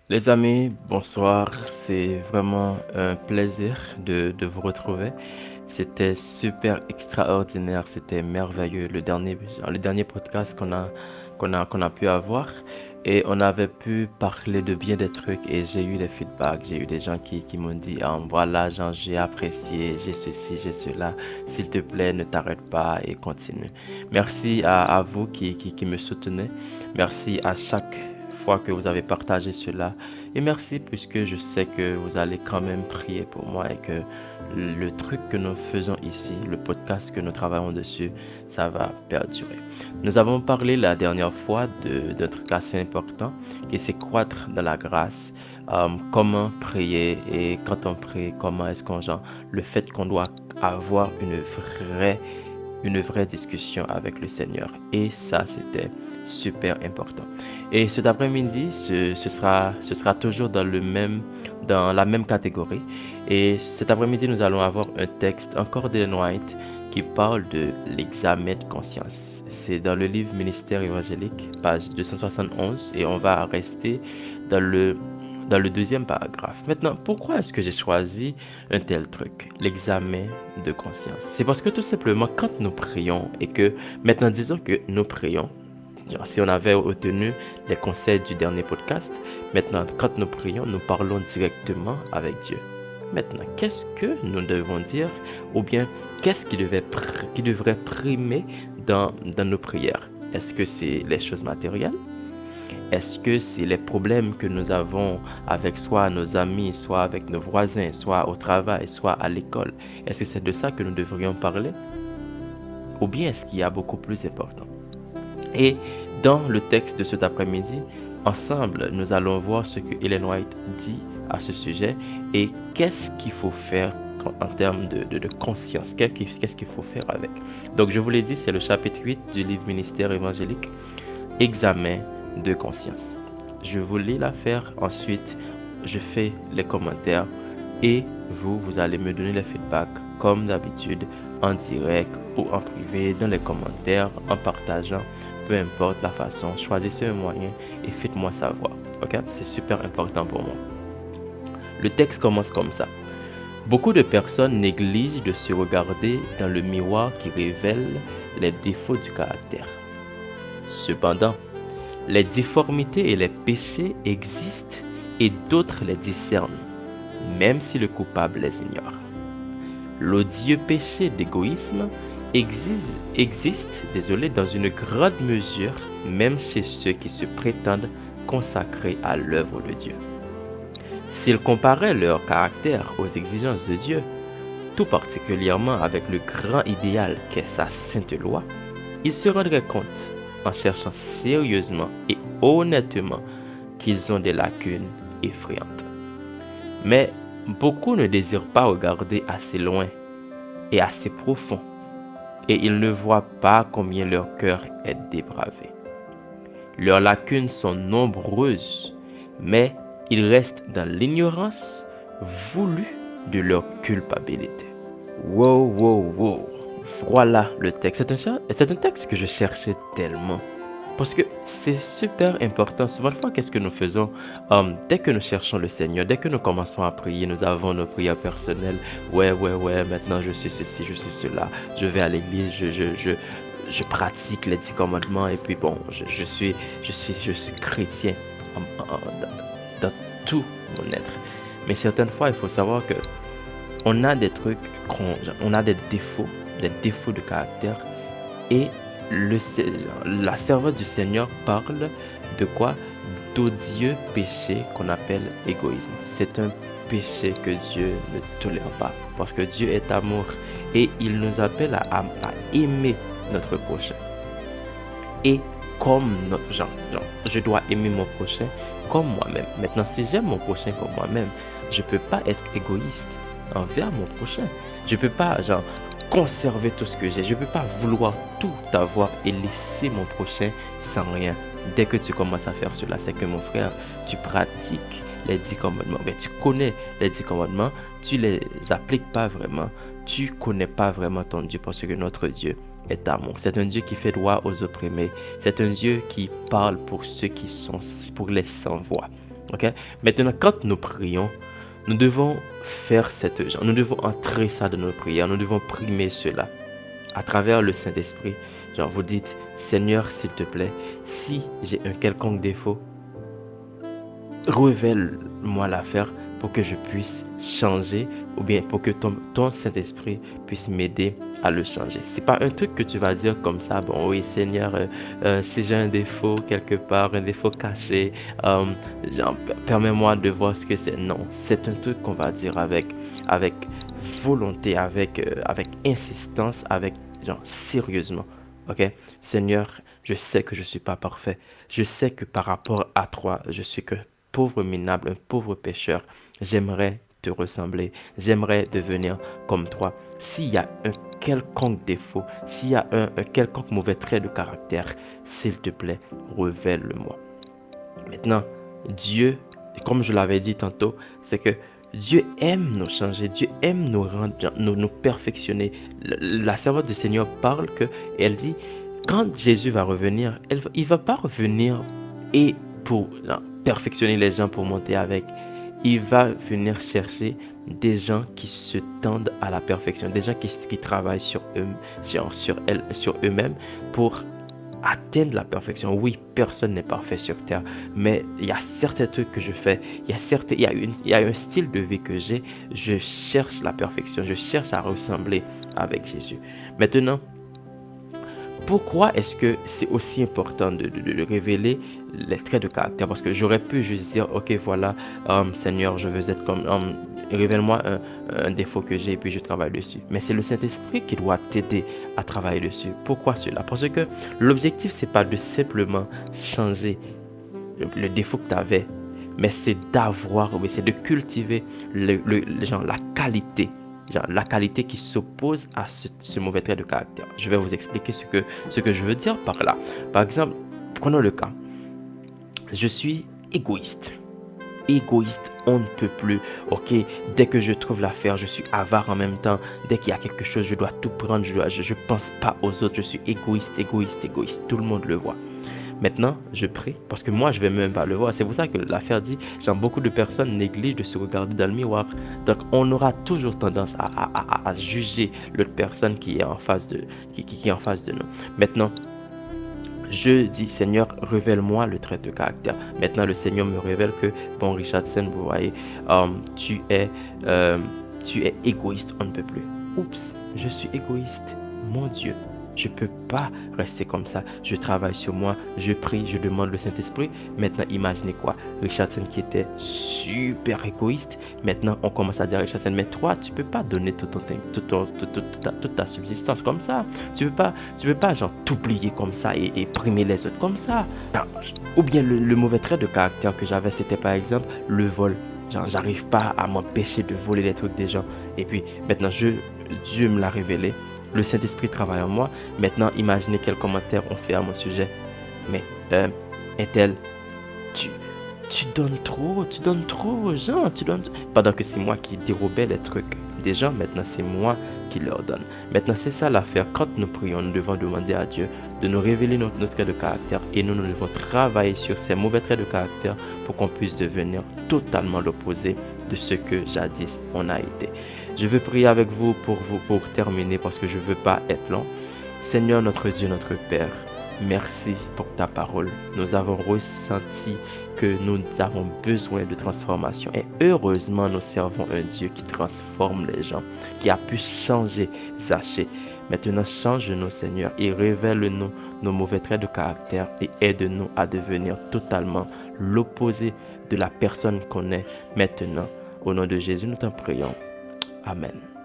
Les amis, bonsoir. C'est vraiment un plaisir de vous retrouver. C'était super extraordinaire, c'était merveilleux le dernier podcast qu'on a pu avoir. Et on avait pu parler de bien des trucs et j'ai eu des feedbacks, j'ai eu des gens qui m'ont dit, ah, voilà, Jean, j'ai apprécié, j'ai ceci, j'ai cela. S'il te plaît, ne t'arrête pas et continue. Merci à vous qui me soutenez. Merci à chaque fois que vous avez partagé cela. Et merci puisque je sais que vous allez quand même prier pour moi et que le truc que nous faisons ici, le podcast que nous travaillons dessus, ça va perdurer. Nous avons parlé la dernière fois d'un truc assez important qui c'est croître dans la grâce, comment prier et quand on prie, comment est-ce qu'on genre, le fait qu'on doit avoir une vraie discussion avec le Seigneur. Et ça, c'était super important. Et cet après-midi, ce sera toujours dans la même catégorie. Et cet après-midi, nous allons avoir un texte encore d'Ellen White qui parle de l'examen de conscience. C'est dans le livre Ministère évangélique, page 271, et on va rester dans le deuxième paragraphe. Maintenant, pourquoi est-ce que j'ai choisi un tel truc, l'examen de conscience? C'est parce que tout simplement, quand nous prions et que, maintenant disons que nous prions, genre, si on avait retenu les conseils du dernier podcast, maintenant, quand nous prions, nous parlons directement avec Dieu. Maintenant, qu'est-ce que nous devons dire ou bien qu'est-ce qui devrait primer dans nos prières? Est-ce que c'est les choses matérielles? Est-ce que c'est les problèmes que nous avons avec soit nos amis, soit avec nos voisins, soit au travail, soit à l'école? Est-ce que c'est de ça que nous devrions parler? Ou bien est-ce qu'il y a beaucoup plus important? Et dans le texte de cet après-midi, ensemble, nous allons voir ce que Ellen White dit à ce sujet et qu'est-ce qu'il faut faire en termes de conscience, qu'est-ce qu'il faut faire avec. Donc, je vous l'ai dit, c'est le chapitre 8 du livre Ministère évangélique, Examen de conscience. Je vous lis l'affaire, ensuite, je fais les commentaires et vous allez me donner les feedbacks comme d'habitude en direct ou en privé, dans les commentaires, en partageant, peu importe la façon, choisissez un moyen et faites-moi savoir. Ok? C'est super important pour moi. Le texte commence comme ça. Beaucoup de personnes négligent de se regarder dans le miroir qui révèle les défauts du caractère. Cependant, les difformités et les péchés existent et d'autres les discernent, même si le coupable les ignore. L'odieux péché d'égoïsme existe, dans une grande mesure, même chez ceux qui se prétendent consacrés à l'œuvre de Dieu. S'ils comparaient leur caractère aux exigences de Dieu, tout particulièrement avec le grand idéal qu'est sa sainte loi, ils se rendraient compte, en cherchant sérieusement et honnêtement, qu'ils ont des lacunes effrayantes. Mais beaucoup ne désirent pas regarder assez loin et assez profond, et ils ne voient pas combien leur cœur est dépravé. Leurs lacunes sont nombreuses, mais ils restent dans l'ignorance voulue de leur culpabilité. Wow, wow, wow. Voilà le texte. C'est un texte que je cherchais tellement. Parce que c'est super important. Souvent, qu'est-ce que nous faisons dès que nous cherchons le Seigneur, dès que nous commençons à prier, nous avons nos prières personnelles. Ouais, ouais, ouais, maintenant je suis ceci, je suis cela. Je vais à l'église, je pratique les 10 commandements et puis bon, je suis chrétien dans tout mon être. Mais certaines fois, il faut savoir que on a des trucs, on a des défauts de caractère et le, la servante du Seigneur parle de quoi? D'odieux péché qu'on appelle égoïsme. C'est un péché que Dieu ne tolère pas parce que Dieu est amour et il nous appelle à aimer notre prochain. Et comme notre je dois aimer mon prochain comme moi-même. Maintenant, si j'aime mon prochain comme moi-même, je ne peux pas être égoïste envers mon prochain. Je ne peux pas, conserver tout ce que j'ai. Je ne peux pas vouloir tout avoir et laisser mon prochain sans rien. Dès que tu commences à faire cela, c'est que mon frère, tu pratiques les 10 commandements. Mais tu connais les 10 commandements, tu les appliques pas vraiment. Tu connais pas vraiment ton Dieu parce que notre Dieu est amour. C'est un Dieu qui fait droit aux opprimés. C'est un Dieu qui parle pour ceux qui sont, pour les sans voix. Ok? Maintenant, quand nous prions, nous devons faire nous devons entrer ça dans nos prières, nous devons primer cela à travers le Saint-Esprit. Genre, vous dites, Seigneur, s'il te plaît, si j'ai un quelconque défaut, révèle-moi l'affaire pour que je puisse changer ou bien pour que ton Saint-Esprit puisse m'aider à le changer. C'est pas un truc que tu vas dire comme ça, bon oui Seigneur, si j'ai un défaut quelque part, un défaut caché, genre, permets-moi de voir ce que c'est. Non, c'est un truc qu'on va dire avec volonté, avec insistance, avec genre sérieusement. Ok, Seigneur, je sais que je suis pas parfait. Je sais que par rapport à toi, je suis que pauvre minable, un pauvre pécheur. J'aimerais te ressembler. J'aimerais devenir comme toi. S'il y a un quelconque défaut, s'il y a un quelconque mauvais trait de caractère, s'il te plaît, révèle-le-moi. Maintenant, Dieu, comme je l'avais dit tantôt, c'est que Dieu aime nous changer, Dieu aime nous rendre, nous perfectionner. La servante du Seigneur parle que, et elle dit, quand Jésus va revenir, il ne va pas revenir et pour perfectionner les gens pour monter avec. Il va venir chercher des gens qui se tendent à la perfection, des gens qui travaillent sur sur eux-mêmes pour atteindre la perfection. Oui, personne n'est parfait sur terre, mais il y a certains trucs que je fais, il y a un style de vie que j'ai, je cherche la perfection, je cherche à ressembler avec Jésus. Maintenant, pourquoi est-ce que c'est aussi important de révéler les traits de caractère? Parce que j'aurais pu juste dire, ok, voilà, Seigneur, je veux être comme, révèle-moi un défaut que j'ai et puis je travaille dessus. Mais c'est le Saint-Esprit qui doit t'aider à travailler dessus. Pourquoi cela? Parce que l'objectif, c'est pas de simplement changer le défaut que tu avais, mais c'est c'est de cultiver genre, la qualité. Genre, la qualité qui s'oppose à ce mauvais trait de caractère. Je vais vous expliquer ce que je veux dire par là. Par exemple, prenons le cas. Je suis égoïste. Égoïste, on ne peut plus. Ok, dès que je trouve l'affaire, je suis avare en même temps. Dès qu'il y a quelque chose, je dois tout prendre. Je pense pas aux autres. Je suis égoïste, égoïste, égoïste. Tout le monde le voit. Maintenant, je prie, parce que moi, je vais même pas le voir. C'est pour ça que l'affaire dit, genre, beaucoup de personnes négligent de se regarder dans le miroir. Donc, on aura toujours tendance à juger l'autre personne qui est en face qui est en face de nous. Maintenant, je dis, Seigneur, révèle-moi le trait de caractère. Maintenant, le Seigneur me révèle que, bon, Richardson, vous voyez, tu es égoïste, on ne peut plus. Oups, je suis égoïste. Mon Dieu, je ne peux pas rester comme ça. Je travaille sur moi, je prie, je demande le Saint-Esprit. Maintenant, imaginez quoi? Richardson qui était super égoïste. Maintenant, on commence à dire à Richardson, mais toi, tu ne peux pas donner toute ta subsistance comme ça. Tu peux pas genre t'oublier comme ça et primer les autres comme ça. Non. Ou bien le mauvais trait de caractère que j'avais, c'était par exemple le vol. Genre, j'arrive pas à m'empêcher de voler les trucs des gens. Et puis, maintenant, Dieu me l'a révélé. Le Saint-Esprit travaille en moi. Maintenant, imaginez quels commentaires on fait à mon sujet. Mais, Intel, tu, tu donnes trop aux gens. Pendant que c'est moi qui dérobais les trucs des gens, maintenant c'est moi qui leur donne. Maintenant, c'est ça l'affaire. Quand nous prions, nous devons demander à Dieu de nous révéler notre trait de caractère et nous devons travailler sur ces mauvais traits de caractère pour qu'on puisse devenir totalement l'opposé de ce que jadis on a été. Je veux prier avec vous pour terminer parce que je ne veux pas être long. Seigneur notre Dieu, notre Père, merci pour ta parole. Nous avons ressenti que nous avons besoin de transformation. Et heureusement, nous servons un Dieu qui transforme les gens, qui a pu changer Zachée. Maintenant, change-nous, Seigneur, et révèle-nous nos mauvais traits de caractère et aide-nous à devenir totalement l'opposé de la personne qu'on est maintenant. Au nom de Jésus, nous t'en prions. Amen.